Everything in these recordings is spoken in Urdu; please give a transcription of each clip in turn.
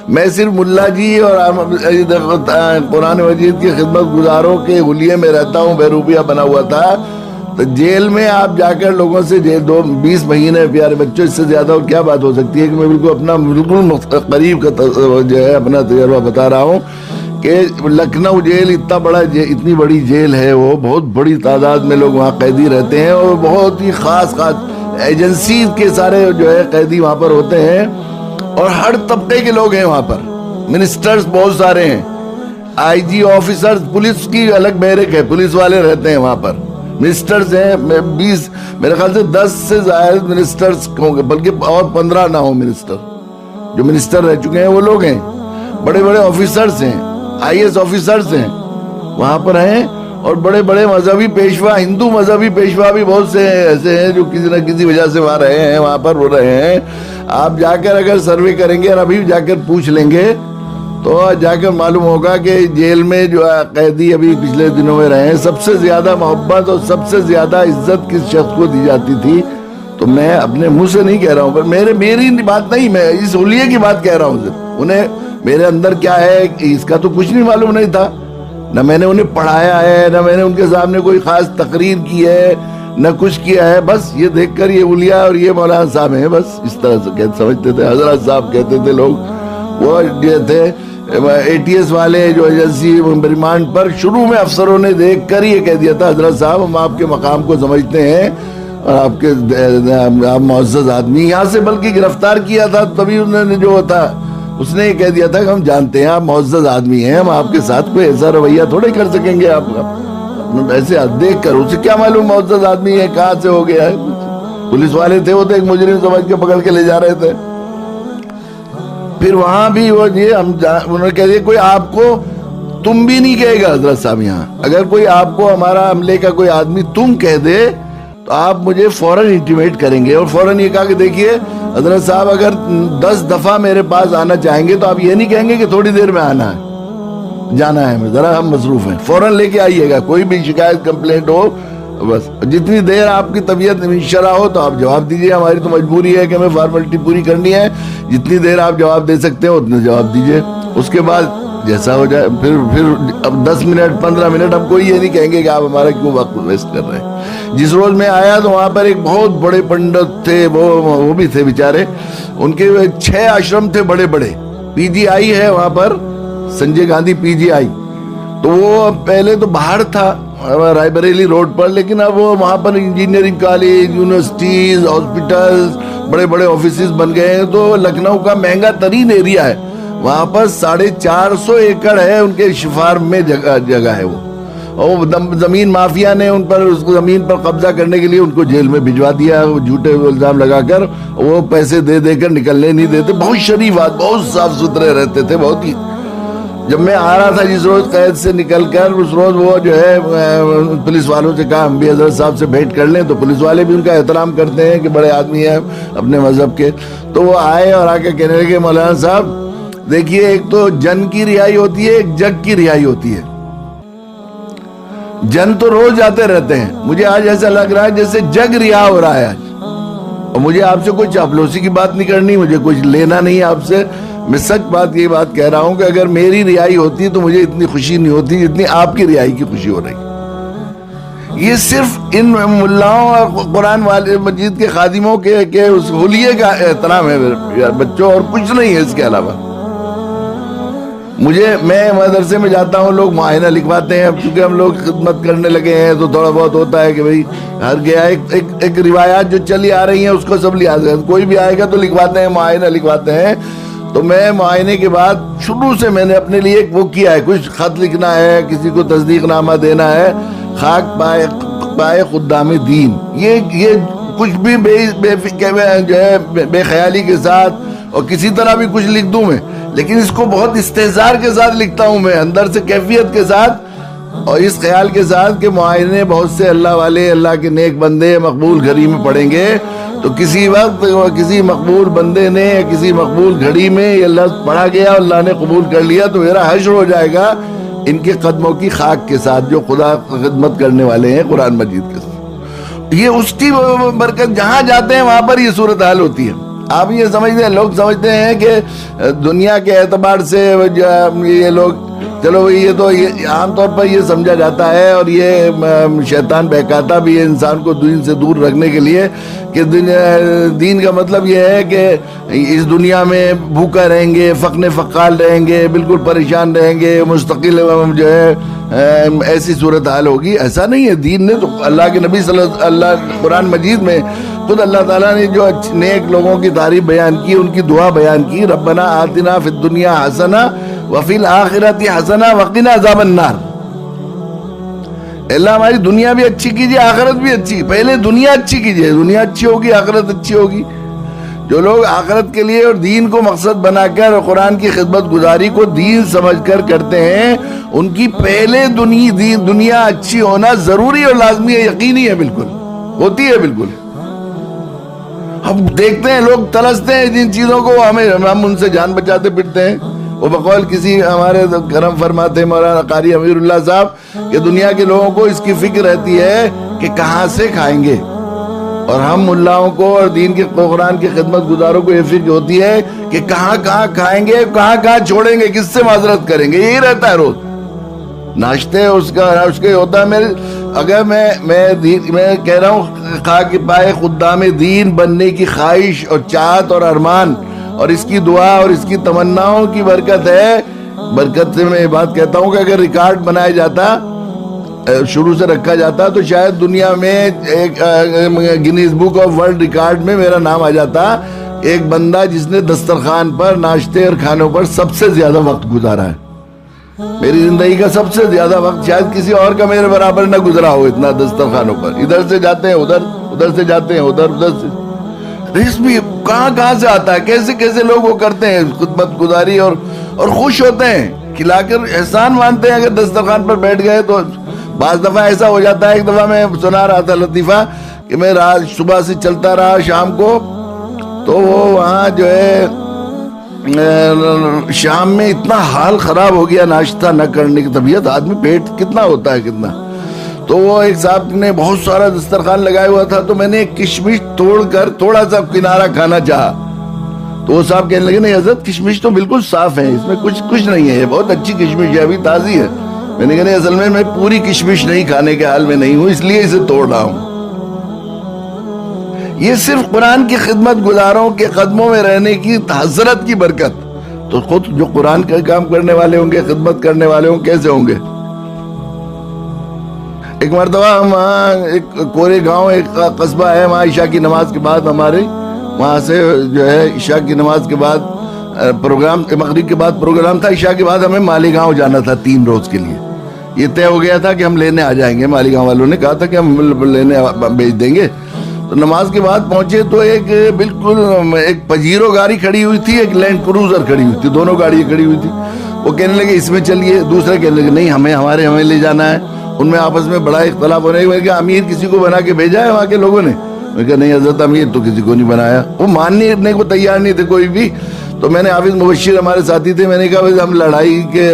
میں صرف ملا جی اور قرآن مجید کی خدمت گزاروں کے حلیے میں رہتا ہوں، بہروپیہ بنا ہوا تھا. تو جیل میں آپ جا کر لوگوں سے 20 مہینے پیارے بچوں، اس سے زیادہ اور کیا بات ہو سکتی ہے کہ میں بالکل قریب کا جو ہے اپنا تجربہ بتا رہا ہوں کہ لکھنؤ جیل اتنی بڑی جیل ہے، وہ بہت بڑی تعداد میں لوگ وہاں قیدی رہتے ہیں، اور بہت ہی خاص ایجنسی کے سارے جو ہے قیدی وہاں پر ہوتے ہیں، اور ہر طبقے کے لوگ ہیں وہاں پر. منسٹرز بہت سارے ہیں، آئی جی آفیسرز، پولیس کی الگ بیرک ہے، پولیس والے رہتے ہیں وہاں پر. منسٹرز ہیں 20، میرے خیال سے 10 سے زائد منسٹرز ہوں گے، بلکہ اور 15 نہ ہوں منسٹر. جو منسٹر رہ چکے ہیں وہ لوگ ہیں، بڑے بڑے آفیسرز ہیں، IAS آفیسرز ہیں وہاں پر ہیں، اور بڑے بڑے مذہبی پیشوا، ہندو مذہبی پیشوا بھی بہت سے ایسے ہیں جو کسی نہ کسی وجہ سے وہاں رہے ہیں، وہاں پر وہ رہے ہیں. آپ جا کر اگر سروے کریں گے اور ابھی جا کر پوچھ لیں گے تو جا کر معلوم ہوگا کہ جیل میں جو قیدی ابھی پچھلے دنوں میں رہے ہیں، سب سے زیادہ محبت اور سب سے زیادہ عزت کس شخص کو دی جاتی تھی. تو میں اپنے منہ سے نہیں کہہ رہا ہوں، پر میری بات نہیں، میں اس حلیے کی بات کہہ رہا ہوں. صرف انہیں میرے اندر کیا ہے اس کا تو کچھ نہیں معلوم نہیں تھا، نہ میں نے انہیں پڑھایا ہے، نہ میں نے ان کے سامنے کوئی خاص تقریر کی ہے، نہ کچھ کیا ہے. بس یہ دیکھ کر یہ اولیاء اور یہ مولانا صاحب ہیں، بس اس طرح سے سمجھتے تھے. حضرت صاحب کہتے تھے لوگ، وہ جو تھے ATS والے جو ایجنسی ریمانڈ پر، شروع میں افسروں نے دیکھ کر یہ کہہ دیا تھا حضرت صاحب ہم آپ کے مقام کو سمجھتے ہیں اور آپ معزز آدمی. یہاں سے بلکہ گرفتار کیا تھا تبھی انہوں نے جو تھا اس نے یہ کہہ دیا تھا کہ ہم جانتے ہیں آپ معزز آدمی ہیں، ہم آپ کے ساتھ کوئی ایسا رویہ تھوڑے کر سکیں گے. آپ ایسے دیکھ کر اسے کیا معلوم معزز آدمی ہے کہاں سے ہو گیا ہے. پولیس والے تھے وہ تو ایک مجرم سمجھ کے پکڑ کے لے جا رہے تھے. پھر وہاں بھی وہ انہوں نے کہہ دیا کوئی آپ کو تم بھی نہیں کہے گا حضرت صاحب. یہاں اگر کوئی آپ کو ہمارا عملے کا کوئی آدمی تم کہہ دے تو آپ مجھے فوراً انٹیمیٹ کریں گے. اور فوراً یہ کہا کہ دیکھیے حضرت صاحب اگر 10 دفعہ میرے پاس آنا چاہیں گے تو آپ یہ نہیں کہیں گے کہ تھوڑی دیر میں آنا ہے، جانا ہے ذرا ہم مصروف ہیں، فوراً لے کے آئیے گا. کوئی بھی شکایت کمپلینٹ ہو بس جتنی دیر آپ کی طبیعت شرح ہو تو آپ جواب دیجئے. ہماری تو مجبوری ہے کہ ہمیں فارمیلٹی پوری کرنی ہے، جتنی دیر آپ جواب دے سکتے ہیں اتنے جواب دیجئے. اس کے بعد جیسا ہو جائے پھر اب 10 منٹ 15 منٹ ہم کوئی یہ نہیں کہیں گے کہ آپ ہمارا کیوں وقت ویسٹ کر رہے ہیں. جس روز میں آیا تو وہاں پر ایک بہت بڑے پنڈت تھے، وہ بھی تھے بیچارے، ان کے 6 آشرم تھے بڑے بڑے. PGI ہے وہاں پر، سنجے گاندھی PGI. تو وہ پہلے تو باہر تھا رائے بریلی روڈ پر، لیکن اب وہ وہاں پر انجینئرنگ کالج، یونیورسٹیز، ہاسپٹلز، بڑے بڑے آفیسز بن گئے ہیں. تو لکھنؤ کا مہنگا ترین ایریا ہے، وہاں پر 450 ایکڑ ہے ان کے فارم میں جگہ ہے. وہ زمین مافیا نے ان پر اس زمین پر قبضہ کرنے کے لیے ان کو جیل میں بھجوا دیا، جھوٹے الزام لگا کر. وہ پیسے دے کر نکلنے نہیں دیتے. بہت شریف بات، بہت صاف ستھرے رہتے تھے بہت ہی. جب میں آ رہا تھا جس روز قید سے نکل کر، اس روز وہ جو ہے پولیس والوں سے کہا ہم بھی حضرت صاحب سے بھیٹ کر لیں. تو پولیس والے بھی ان کا احترام کرتے ہیں کہ بڑے آدمی ہیں اپنے مذہب کے. تو وہ آئے اور آ کے کہنے لگے مولانا صاحب دیکھیے ایک تو جن کی رہائی ہوتی ہے، ایک جگ کی رہائی ہوتی ہے. جن تو روز جاتے رہتے ہیں، مجھے آج ایسا لگ رہا ہے جیسے جگ رہا ہو رہا ہے آج. اور مجھے آپ سے کوئی چاپلوسی کی بات نہیں کرنی، مجھے کچھ لینا نہیں آپ سے. میں سچ یہ بات کہہ رہا ہوں کہ اگر میری رہائی ہوتی تو مجھے اتنی خوشی نہیں ہوتی جتنی آپ کی رہائی کی خوشی ہو رہی. یہ صرف ان ملاؤں اور قرآن والے مجید کے خادموں کے اس حلیے کا احترام ہے بچوں، اور کچھ نہیں ہے اس کے علاوہ. میں مدرسے میں جاتا ہوں، لوگ معائنہ لکھواتے ہیں. اب چونکہ ہم لوگ خدمت کرنے لگے ہیں تو تھوڑا بہت ہوتا ہے کہ بھئی ہر گیا ایک روایات جو چلی آ رہی ہیں اس کو سب لحاظ ہے. کوئی بھی آئے گا تو لکھواتے ہیں، معائنہ لکھواتے ہیں. تو میں معائنے کے بعد شروع سے میں نے اپنے لیے ایک وہ کیا ہے، کچھ خط لکھنا ہے، کسی کو تصدیق نامہ دینا ہے. خاک پائے خدام دین، یہ کچھ بھی بے خیالی کے ساتھ اور کسی طرح بھی کچھ لکھ دوں میں، لیکن اس کو بہت استحضار کے ساتھ لکھتا ہوں میں، اندر سے کیفیت کے ساتھ، اور اس خیال کے ساتھ کہ معائنے بہت سے اللہ والے، اللہ کے نیک بندے مقبول گھڑی میں پڑھیں گے. تو کسی وقت کسی مقبول بندے نے یا کسی مقبول گھڑی میں یہ لفظ پڑھا گیا اور اللہ نے قبول کر لیا تو میرا حشر ہو جائے گا ان کے قدموں کی خاک کے ساتھ، جو خدا خدمت کرنے والے ہیں قرآن مجید کے ساتھ. یہ اس کی برکت، جہاں جاتے ہیں وہاں پر یہ صورتحال ہوتی ہے. آپ یہ سمجھتے ہیں، لوگ سمجھتے ہیں کہ دنیا کے اعتبار سے یہ لوگ، چلو یہ تو عام طور پر یہ سمجھا جاتا ہے، اور یہ شیطان بہکاتا بھی ہے انسان کو دین سے دور رکھنے کے لیے، کہ دین کا مطلب یہ ہے کہ اس دنیا میں بھوکا رہیں گے، فقر فقال رہیں گے، بالکل پریشان رہیں گے، مستقل جو ہے ایسی صورتحال ہوگی۔ ایسا نہیں ہے، دین نے تو اللہ کے نبی صلی اللہ قرآن مجید میں خود اللہ تعالیٰ نے جو نیک لوگوں کی تعریف بیان کی، ان کی دعا بیان کی، ربنا آتنا فی الدنیا حسنہ وفی الآخرۃ حسنہ وقنا عذاب النار۔ اللہ ہماری دنیا بھی اچھی کیجئے، آخرت بھی اچھی، پہلے دنیا اچھی کیجئے، دنیا اچھی ہوگی آخرت اچھی ہوگی۔ جو لوگ آخرت کے لیے اور دین کو مقصد بنا کر اور قرآن کی خدمت گزاری کو دین سمجھ کر کرتے ہیں، ان کی پہلے دنیا اچھی ہونا ضروری اور لازمی ہے، یقینی ہے، بالکل ہوتی ہے، بالکل۔ ہم دیکھتے ہیں لوگ ترستے ہیں جن چیزوں کو، ہم ان سے جان بچاتے پھرتے ہیں۔ وہ بقول کسی ہمارے کرم فرماتے مولانا قاری امیر اللہ صاحب کہ دنیا کے لوگوں کو اس کی فکر رہتی ہے کہ کہاں سے کھائیں گے، اور ہم ملاؤں کو اور دین کے قرآن کی خدمت گزاروں کو یہ فکر ہوتی ہے کہ کہاں کہاں کھائیں گے، کہاں کہاں چھوڑیں گے، کس سے معذرت کریں گے، یہی رہتا ہے روز۔ ناشتے اس کا ہوتا ہے میرے، اگر میں کہہ رہا ہوں خاک پائے خدام دین بننے کی خواہش اور چاہت اور ارمان، اور اس کی دعا اور اس کی تمناؤں کی برکت ہے۔ برکت سے میں یہ بات کہتا ہوں کہ اگر ریکارڈ بنایا جاتا، شروع سے رکھا جاتا، تو شاید دنیا میں ایک Guinness book of world record میں میرا نام آ جاتا، ایک بندہ جس نے دسترخوان پر ناشتے اور کھانوں پر سب سے زیادہ وقت گزارا ہے۔ میری زندگی کا سب سے زیادہ وقت شاید کسی اور کا میرے برابر نہ گزرا ہو، اتنا دسترخوانوں پر، ادھر سے جاتے ہیں ادھر، ادھر سے جاتے ہیں ادھر سے۔ رزق بھی کہاں سے آتا ہے، کیسے کیسے لوگ وہ کرتے ہیں خدمت گزاری، اور خوش ہوتے ہیں، کھلا کر احسان مانتے ہیں اگر دسترخوان پر بیٹھ گئے تو۔ بعض دفعہ ایسا ہو جاتا ہے، ایک دفعہ میں سنا رہا تھا لطیفہ کہ میں رات صبح سے چلتا رہا شام کو، تو وہ وہاں جو ہے شام میں اتنا حال خراب ہو گیا ناشتہ نہ کرنے کی، طبیعت آدمی پیٹ کتنا ہوتا ہے کتنا، تو وہ ایک صاحب نے بہت سارا دسترخوان لگایا ہوا تھا، تو میں نے ایک کشمش توڑ کر تھوڑا سا کنارہ کھانا چاہا، تو وہ صاحب کہنے لگے نہیں حضرت کشمش تو بالکل صاف ہے، اس میں کچھ نہیں ہے، یہ بہت اچھی کشمش ہے، ابھی تازی ہے۔ میں نے کہا نہیں، اصل میں پوری کشمش نہیں کھانے کے حال میں نہیں ہوں، اس لیے اسے توڑ رہا ہوں۔ یہ صرف قرآن کی خدمت گزاروں کے قدموں میں رہنے کی حسرت کی برکت، تو خود جو قرآن کا کام کرنے والے ہوں گے، خدمت کرنے والے ہوں، کیسے ہوں گے؟ ایک مرتبہ ہم وہاں ایک کورے گاؤں ایک قصبہ ہے، وہاں عشاء کی نماز کے بعد ہمارے وہاں سے جو ہے عشاء کی نماز کے بعد پروگرام، مغرب کے بعد پروگرام تھا، عشاء کے بعد ہمیں مالیگاؤں جانا تھا 3 روز کے لیے۔ یہ طے ہو گیا تھا کہ ہم لینے آ جائیں گے، مالیگاؤں والوں نے کہا تھا کہ ہم لینے بھیج دیں گے۔ تو نماز کے بعد پہنچے تو بالکل ایک پجیرو گاڑی کھڑی ہوئی تھی، ایک لینڈ کروزر کھڑی ہوئی تھی، دونوں گاڑیاں کھڑی ہوئی تھی۔ وہ کہنے لگے اس میں چلیے، دوسرے کہنے لگے نہیں ہمیں لے جانا ہے۔ ان میں آپس میں بڑا اختلاف ہونے لگا۔ میں نے کہا امیر کسی کو بنا کے بھیجا ہے وہاں کے لوگوں نے؟ میں نے کہا نہیں حضرت، امیر تو کسی کو نہیں بنایا۔ وہ ماننے کو تیار نہیں تھے کوئی بھی۔ تو میں نے حافظ مبشر ہمارے ساتھی تھے، میں نے کہا ہم لڑائی کے،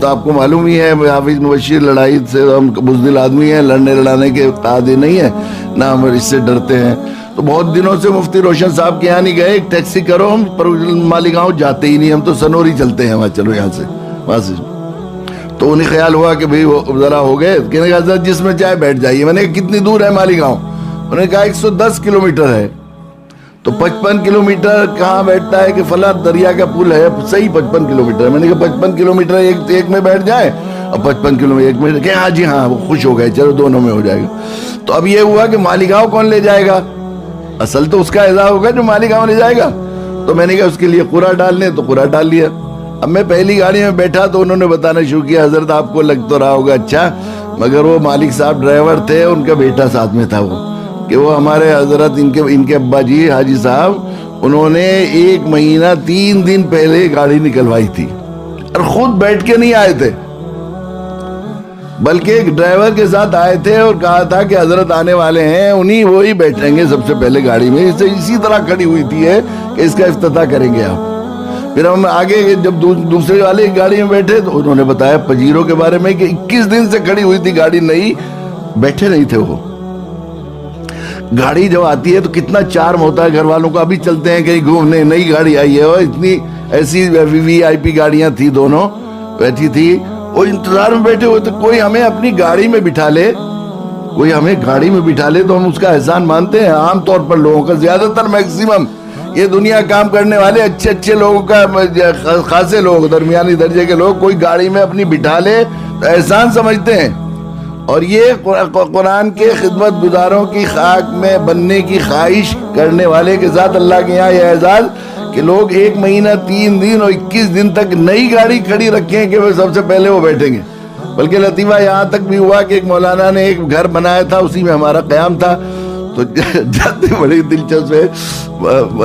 آپ کو معلوم ہی ہے حافظ مبشر لڑائی سے ہم بزدل آدمی ہیں، لڑنے لڑانے کے عادی نہیں ہے، نہ ہم اس سے ڈرتے ہیں۔ تو بہت دنوں سے مفتی روشن صاحب کے یہاں نہیں گئے، ایک ٹیکسی کرو، ہم مالیگاؤں جاتے ہی نہیں، ہم تو سنوری چلتے ہیں وہاں، چلو یہاں سے وہاں سے۔ تو انہیں خیال ہوا کہ بھئی وہ ذرا ہو گئے، کہنے کا حضرت جس میں چاہے بیٹھ جائیے۔ میں نے کہا کتنی دور ہے مالیگاؤں؟ انہوں نے کہا 110 کلومیٹر ہے۔ تو 55 کلومیٹر کہاں بیٹھتا ہے کہ فلاں دریا کا پل ہے، صحیح 55 کلومیٹر۔ میں نے کہا 55 کلومیٹر ایک میں بیٹھ جائے، اور 55 کلومیٹر ایک میں، کہ ہاں جی ہاں، وہ خوش ہو گئے، چلو دونوں میں ہو جائے گا۔ تو اب یہ ہوا کہ مالیگاؤں کون لے جائے گا؟ اصل تو اس کا اعزاز ہوگا جو مالیگاؤں لے جائے گا۔ تو میں نے کہا اس کے لیے قرعہ ڈالنے، تو قرعہ ڈال لیا۔ اب میں پہلی گاڑی میں بیٹھا تو انہوں نے بتانا شروع کیا، حضرت آپ کو لگ تو رہا ہوگا اچھا، مگر وہ مالک صاحب ڈرائیور تھے، ان کا بیٹا ساتھ میں تھا، وہ کہ وہ ہمارے حضرت ان کے ابا جی حاجی صاحب، انہوں نے 1 مہینہ 3 دن پہلے گاڑی نکلوائی تھی، اور خود بیٹھ کے نہیں آئے تھے، بلکہ ایک ڈرائیور کے ساتھ آئے تھے، اور کہا تھا کہ حضرت آنے والے ہیں، وہی بیٹھیں گے سب سے پہلے گاڑی میں۔ اسی طرح کھڑی ہوئی تھی ہے کہ اس کا افتتاح کریں گے آپ۔ پھر ہم آگے جب دوسرے والے گاڑی میں بیٹھے تو انہوں نے بتایا پجیرو کے بارے میں کہ 21 دن سے کھڑی ہوئی تھی گاڑی، نہیں بیٹھے نہیں تھے وہ۔ گاڑی جب آتی ہے تو کتنا چارم ہوتا ہے گھر والوں کو. ابھی چلتے ہیں کہیں گھومنے, نئی گاڑی آئی ہے, اور اتنی ایسی وی آئی پی گاڑیاں تھی, دونوں بیٹھی تھی, وہ انتظار میں بیٹھے ہوئے. تو کوئی ہمیں اپنی گاڑی میں بٹھا لے, کوئی ہمیں گاڑی میں بٹھا لے تو ہم اس کا احسان مانتے ہیں. عام طور پر لوگوں کا, زیادہ تر میکسیمم یہ دنیا کام کرنے والے اچھے اچھے لوگوں کا, خاصے لوگ, درمیانی درجے کے لوگ, کوئی گاڑی میں اپنی بٹھا لے تو احسان سمجھتے ہیں. اور یہ قرآن کے خدمت گزاروں کی خاک میں بننے کی خواہش کرنے والے کے ساتھ اللہ کے یہاں یہ اعزاز کہ لوگ 1 مہینہ 3 دن اور 21 دن تک نئی گاڑی کھڑی رکھیں کہ وہ سب سے پہلے وہ بیٹھیں گے. بلکہ لطیفہ یہاں تک بھی ہوا کہ ایک مولانا نے ایک گھر بنایا تھا, اسی میں ہمارا قیام تھا. تو جاتے بڑی دلچسپ ہے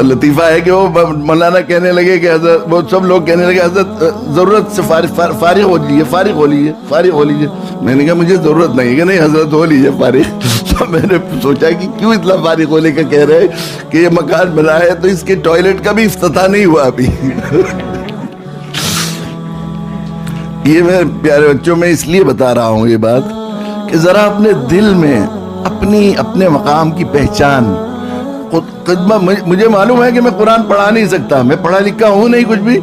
لطیفہ ہے کہ وہ مولانا کہنے لگے کہ حضرت, وہ سب لوگ کہنے لگے حضرت ضرورت سے فارغ ہو لیجیے, فارغ ہو لیجیے. میں نے کہا مجھے ضرورت نہیں. کہ نہیں حضرت ہو لیجیے فارغ. تو میں نے سوچا کہ کیوں اتنا فارغ ہونے کا کہہ رہے کہ یہ مکان بنا ہے تو اس کے ٹوائلٹ کا بھی افتتاح نہیں ہوا ابھی. یہ میں پیارے بچوں میں اس لیے بتا رہا ہوں یہ بات کہ ذرا اپنے دل میں اپنے مقام کی پہچان خدمت. مجھے معلوم ہے کہ میں قرآن پڑھا نہیں سکتا, میں پڑھا لکھا ہوں نہیں کچھ بھی,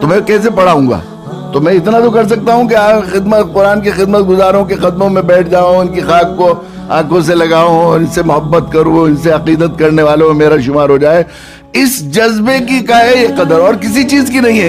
تو میں کیسے پڑھاؤں گا. تو میں اتنا تو کر سکتا ہوں کہ قرآن کی خدمت گزاروں کے قدموں میں بیٹھ جاؤں, ان کی خاک کو آنکھوں سے لگاؤں, اور ان سے محبت کروں, ان سے عقیدت کرنے والوں میں میرا شمار ہو جائے. اس جذبے کی کا ہے یہ قدر, اور کسی چیز کی نہیں ہے.